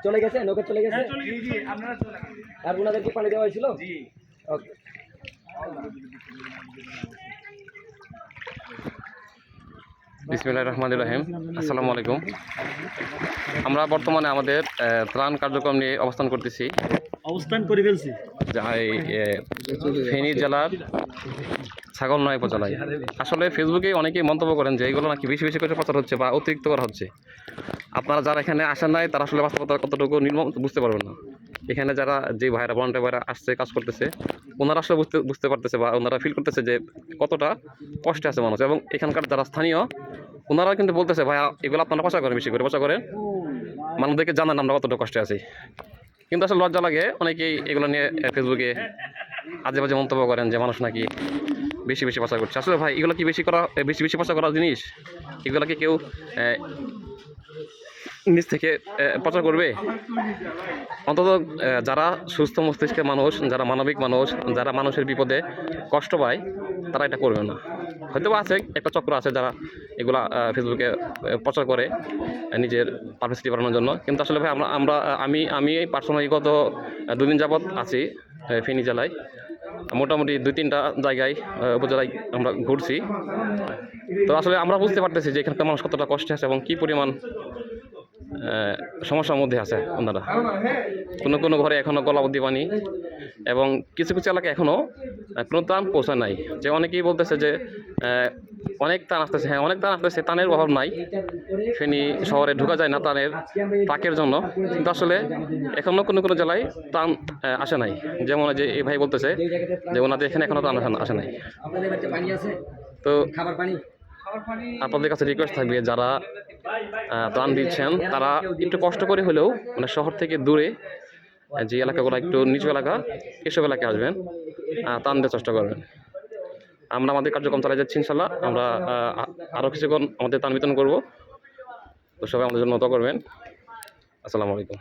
চলে গেছে, নৌকা চলে গেছে। জি জি, আপনারা চলে গেছেন। আর ওনাদের কি পানি দেওয়া হয়েছিল? জি। ওকে। বিসমিল্লাহির রহমানির রহিম। আসসালামু আলাইকুম। আমরা বর্তমানে আমাদের ত্রাণ কার্যক্রম নিয়ে অবস্থান করতেছি অবস্থান করে ফেলছি। ফেনী জেলার ছাগলনাই উপজেলায়। আসলে ফেসবুকে অনেকেই মন্তব্য করেন যে এগুলো নাকি বেশি বেশি করে প্রচার হচ্ছে বা অতিরিক্ত করা হচ্ছে। আপনারা যারা এখানে আসেন নাই তারা আসলে বাস্তবতা কতটুকু নির্মম বুঝতে পারবেন না। এখানে যারা যে ভাইরা ভলান্টিয়ার ভাইরা আসছে কাজ করতেছে, ওনারা আসলে বুঝতে পারতেছে বা ওনারা ফিল করতেছে যে কতটা কষ্টে আছে মানুষ। এবং এখানকার যারা স্থানীয় ওনারা কিন্তু বলতেছে ভাইয়া এগুলো আপনারা প্রচার করেন, বেশি করে প্রচার করেন, মানুষদেরকে জানান আমরা কতটা কষ্টে আছি। কিন্তু আসলে লজ্জা লাগে অনেকেই এগুলো নিয়ে ফেসবুকে আজে বাজে মন্তব্য করেন যে মানুষ নাকি বেশি বেশি প্রচার করছে। আসলে ভাই এগুলো কি বেশি বেশি প্রচার করার জিনিস? এগুলো কি কেউ নিজ থেকে প্রচার করবে? অন্তত যারা সুস্থ মস্তিষ্কের মানুষ, যারা মানবিক মানুষ, যারা মানুষের বিপদে কষ্ট পায় তারা এটা করবে না। হয়তো আছে একটা চক্র আছে যারা এগুলা ফেসবুকে প্রচার করে নিজের পাবলিসিটি বাড়ানোর জন্য। কিন্তু আসলে ভাই আমি পার্সোনালি গত 2 দিন যাবৎ আছি ফেনী জেলায়। মোটামুটি 2-3টা জায়গায় উপজেলায় আমরা ঘুরছি। তো আসলে আমরা বুঝতে পারতেছি যে এখানকার মানুষ কতটা কষ্টে আছে এবং কী পরিমাণ সমস্যার মধ্যে আছে ওনারা। কোনো ঘরে এখনও গলাবদ্ধি পানি এবং কিছু কিছু এলাকায় এখনও কোনো ত্রাণ পৌঁছায় নাই। যে অনেকেই বলতেছে যে অনেক ত্রাণ আসতেছে, হ্যাঁ অনেক ত্রাণ আসতেছে, ত্রাণের অভাব নাই, ফেনী শহরে ঢোকা যায় না ত্রাণের ট্রাকের জন্য। কিন্তু আসলে এখনও কোনো জেলায় ত্রাণ আসে নাই। যেমন যে এই ভাই বলতেছে যে ওনাদের এখানে এখনও ত্রাণ আসে নাই। তো আপনাদের কাছে রিকোয়েস্ট থাকবে যারা ত্রাণ দিচ্ছেন তারা একটু কষ্ট করে হলেও মানে শহর থেকে দূরে যে এলাকাগুলো একটু নিচু এলাকা এসব এলাকায় আসবেন, ত্রাণ দেওয়ার চেষ্টা করবেন। আমরা আমাদের কার্যক্রম চালিয়ে যাচ্ছি ইনশাল্লাহ। আমরা আরও কিছুক্ষণ আমাদের ত্রাণ বিতরণ করবো। তো সবাই আমাদের জন্য মতো করবেন। আসসালামু আলাইকুম।